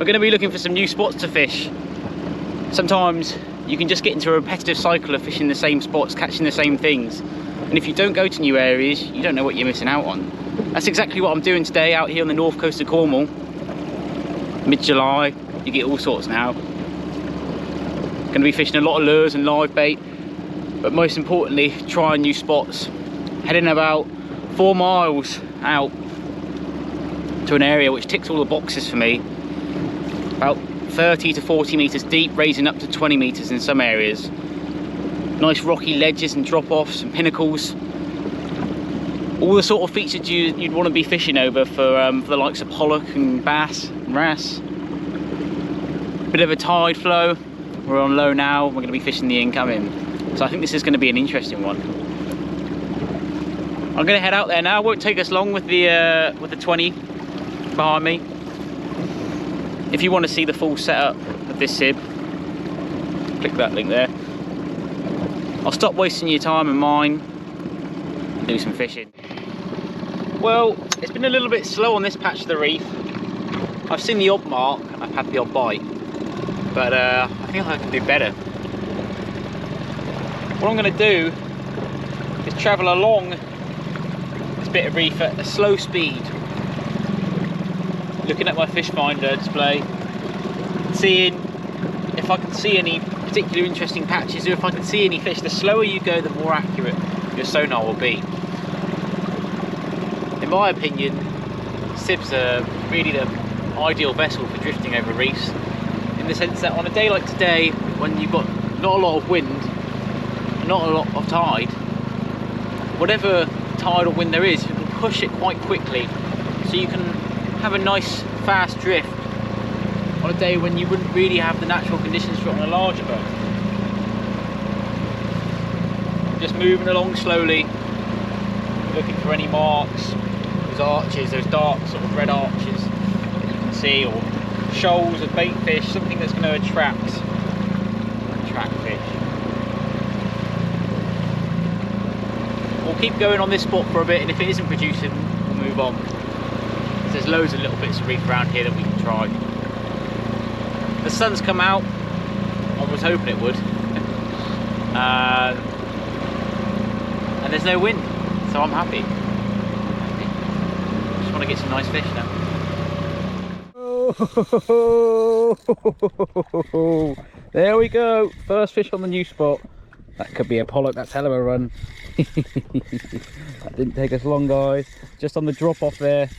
We're going to be looking for some new spots to fish. Sometimes you can just get into a repetitive cycle of fishing the same spots, catching the same things. And if you don't go to new areas, you don't know what you're missing out on. That's exactly what I'm doing today out here on the north coast of Cornwall. Mid-July, you get all sorts now. Going to be fishing a lot of lures and live bait, but most importantly, trying new spots. Heading about 4 miles out to an area which ticks all the boxes for me. About 30 to 40 metres deep, raising up to 20 metres in some areas. Nice rocky ledges and drop-offs and pinnacles. All the sort of features you'd want to be fishing over for the likes of pollock and bass and wrasse. Bit of a tide flow. We're on low now. We're going to be fishing the incoming. So I think this is going to be an interesting one. I'm going to head out there now. It won't take us long with the 20 behind me. If you want to see the full setup of this SIB, click that link there. I'll stop wasting your time and mine and do some fishing. Well, it's been a little bit slow on this patch of the reef. I've seen the odd mark and I've had the odd bite, but I think I can do better. What I'm going to do is travel along this bit of reef at a slow speed, looking at my fish finder display, seeing if I can see any particularly interesting patches, or if I can see any fish. The slower you go, the more accurate your sonar will be. In my opinion, SIBs are really the ideal vessel for drifting over reefs, in the sense that on a day like today, when you've got not a lot of wind, not a lot of tide, whatever tide or wind there is, you can push it quite quickly, so you can have a nice fast drift on a day when you wouldn't really have the natural conditions for it on a larger boat. Just moving along slowly, looking for any marks, those arches, those dark sort of red arches that you can see, or shoals of bait fish, something that's going to attract fish. We'll keep going on this spot for a bit, and if it isn't producing, we'll move on. There's loads of little bits of reef around here that we can try. The sun's come out. I was hoping it would. And there's no wind, so I'm happy. Just want to get some nice fish now. Oh, there we go. First fish on the new spot. That could be a pollock. That's hell of a run. That didn't take us long, guys. Just on the drop off there.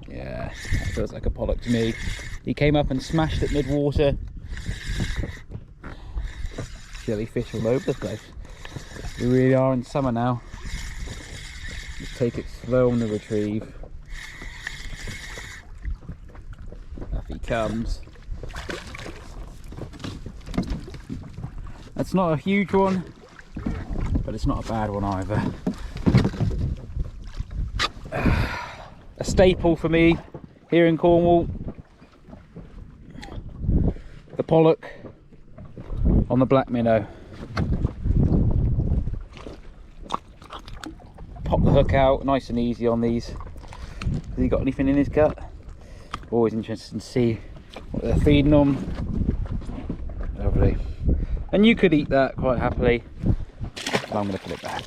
Yeah, that feels like a pollock to me. He came up and smashed it mid-water. Jellyfish all over the place. We really are in summer now. Just take it slow on the retrieve. Up he comes. That's not a huge one, but it's not a bad one either. A staple for me here in Cornwall, the pollock on the black minnow. Pop the hook out, nice and easy on these. Has he got anything in his gut? Always interested to see what they're feeding on. Lovely. And you could eat that quite happily, but I'm going to put it back.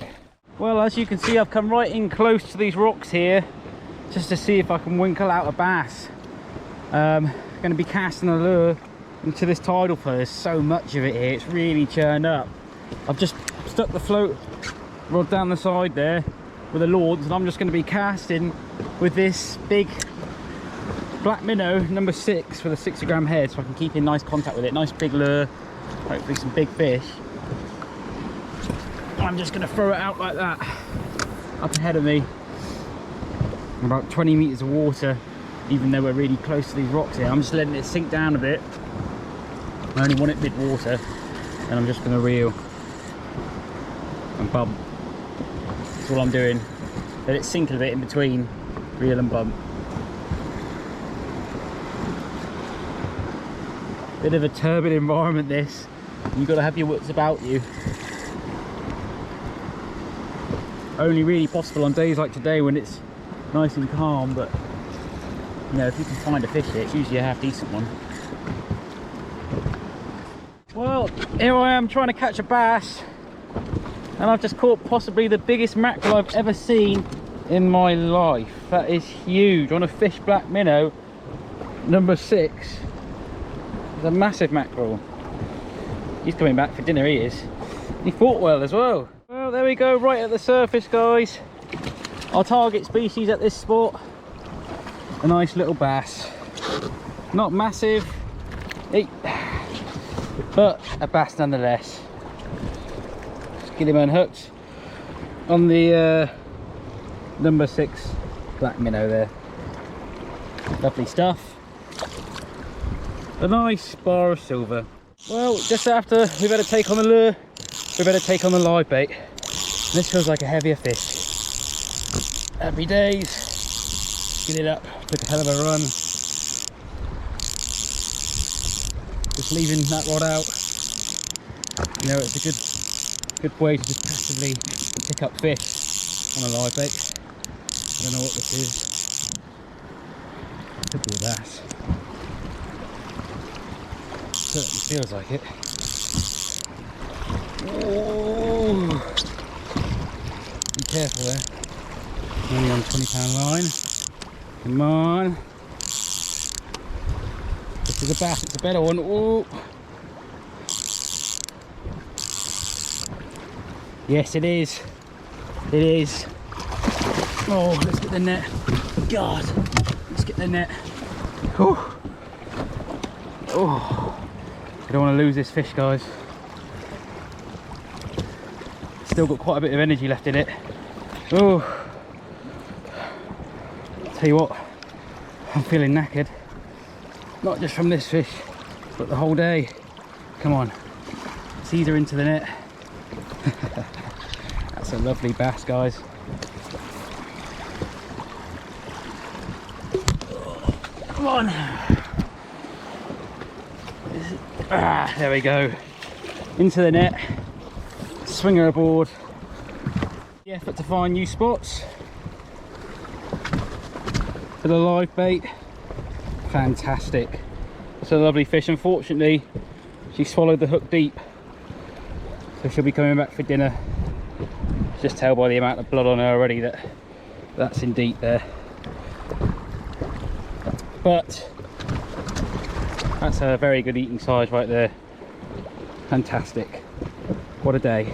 Well, as you can see, I've come right in close to these rocks here, just to see if I can winkle out a bass. Going to be casting a lure into this tidal flow. There's so much of it here, it's really churned up. I've just stuck the float rod down the side there with the Lords, and I'm just going to be casting with this big black minnow number 6 with a 60-gram head, so I can keep in nice contact with it. Nice big lure, hopefully some big fish. I'm just going to throw it out like that, up ahead of me. About 20 meters of water, even though we're really close to these rocks here. I'm just letting it sink down a bit. I only want it mid-water, and I'm just going to reel and bump. That's all I'm doing. Let it sink a bit in between, reel and bump. Bit of a turbid environment this. You've got to have your wits about you. Only really possible on days like today when it's nice and calm, but You know, if you can find a fish here, it's usually a half decent one. Well, here I am trying to catch a bass, and I've just caught possibly the biggest mackerel I've ever seen in my life. That is huge, on a fish black minnow, number 6. It's a massive mackerel. He's coming back for dinner, he is. He fought well as well. Well, there we go, right at the surface, guys. Our target species at this spot, a nice little bass. Not massive, but a bass nonetheless. Just get him unhooked on the number 6 black minnow there. Lovely stuff. A nice bar of silver. Well, just after we've had to take on the lure, we better take on the live bait. This feels like a heavier fish. Happy days. Get it up. Took a hell of a run. Just leaving that rod out. You know, it's a good way to just passively pick up fish on a live bait. I don't know what this is. Could be a bass. Certainly feels like it. Oh. Be careful there. Only on £20 line. Come on. This is a bass, it's a better one. Oh. Yes, it is. It is. Oh, let's get the net. God, let's get the net. Oh. Oh. I don't want to lose this fish, guys. Still got quite a bit of energy left in it. Oh. Tell you what, I'm feeling knackered. Not just from this fish, but the whole day. Come on, seeds are into the net. That's a lovely bass, guys. Come on. There we go. Into the net. Swinger aboard. The effort to find new spots for the live bait. Fantastic. It's a lovely fish. Unfortunately, she swallowed the hook deep, so she'll be coming back for dinner. Just tell by the amount of blood on her already that that's in deep there. But that's a very good eating size right there. Fantastic. What a day.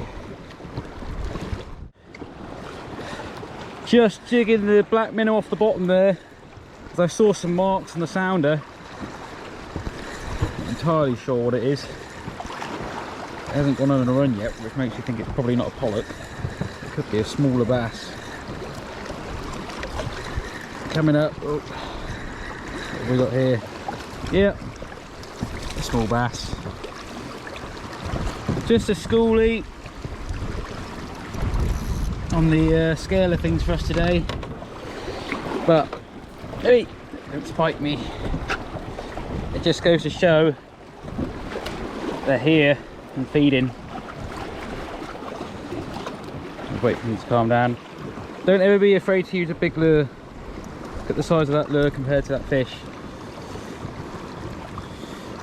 Just jigging the black minnow off the bottom there, as I saw some marks on the sounder. Not entirely sure what it is. It hasn't gone on a run yet, which makes you think it's probably not a pollock. It could be a smaller bass. Coming up. Oh. What have we got here? Yep, a small bass. Just a schoolie on the scale of things for us today, but hey, don't spike me. It just goes to show they're here and feeding. Wait for me to calm down. Don't ever be afraid to use a big lure. Look at the size of that lure compared to that fish.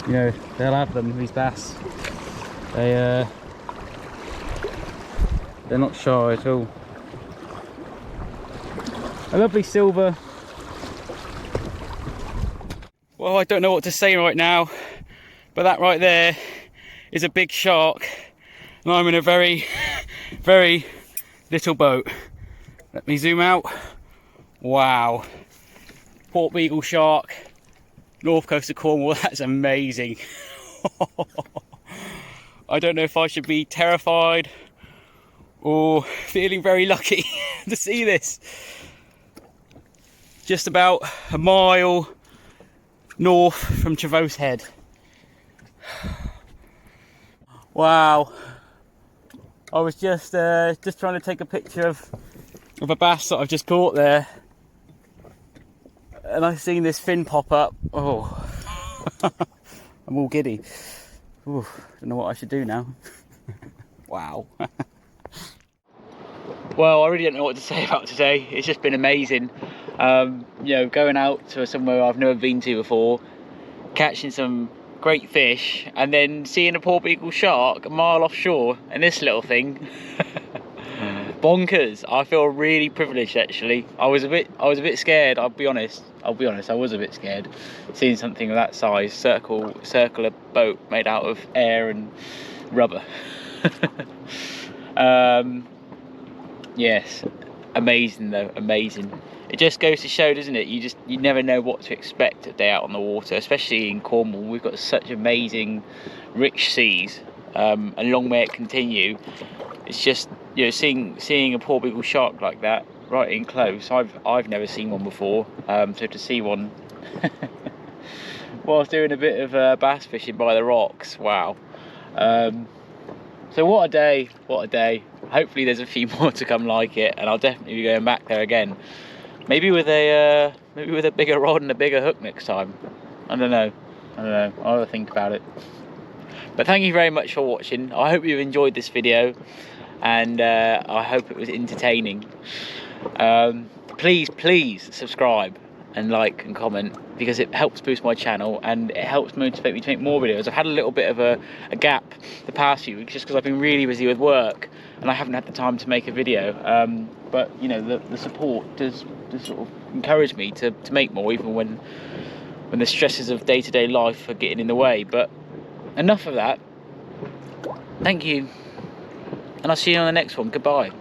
You know, they'll have them, these bass. They're not shy at all. A lovely silver. Well, I don't know what to say right now, but that right there is a big shark, and I'm in a very, very little boat. Let me zoom out. Wow. Porbeagle shark, north coast of Cornwall. That's amazing. I don't know if I should be terrified or feeling very lucky to see this. Just about a mile north from Trevose Head. Wow. I was just trying to take a picture of a bass that I've just caught there, and I've seen this fin pop up. Oh, I'm all giddy. Ooh, don't know what I should do now. Wow. Well, I really don't know what to say about today. It's just been amazing. You know, going out to somewhere I've never been to before, catching some great fish, and then seeing a Porbeagle shark a mile offshore, and this little thing. Bonkers. I feel really privileged actually. I was a bit scared, I'll be honest, I was a bit scared seeing something of that size circle a boat made out of air and rubber. Yes, amazing though, amazing. It just goes to show, doesn't it, you never know what to expect a day out on the water, especially in Cornwall. We've got such amazing rich seas, and long may it continue. It's just, you know, seeing a Porbeagle shark like that right in close. I've never seen one before, so to see one whilst doing a bit of bass fishing by the rocks, wow. So what a day, what a day. Hopefully there's a few more to come like it, and I'll definitely be going back there again. Maybe with a bigger rod and a bigger hook next time. I don't know. I'll have to think about it. But thank you very much for watching. I hope you've enjoyed this video, and I hope it was entertaining. Please subscribe and like and comment, because it helps boost my channel and it helps motivate me to make more videos. I've had a little bit of a gap the past few weeks just because I've been really busy with work and I haven't had the time to make a video. But you know, the support does sort of encourage me to make more, even when the stresses of day-to-day life are getting in the way. But enough of that. Thank you, and I'll see you on the next one. Goodbye.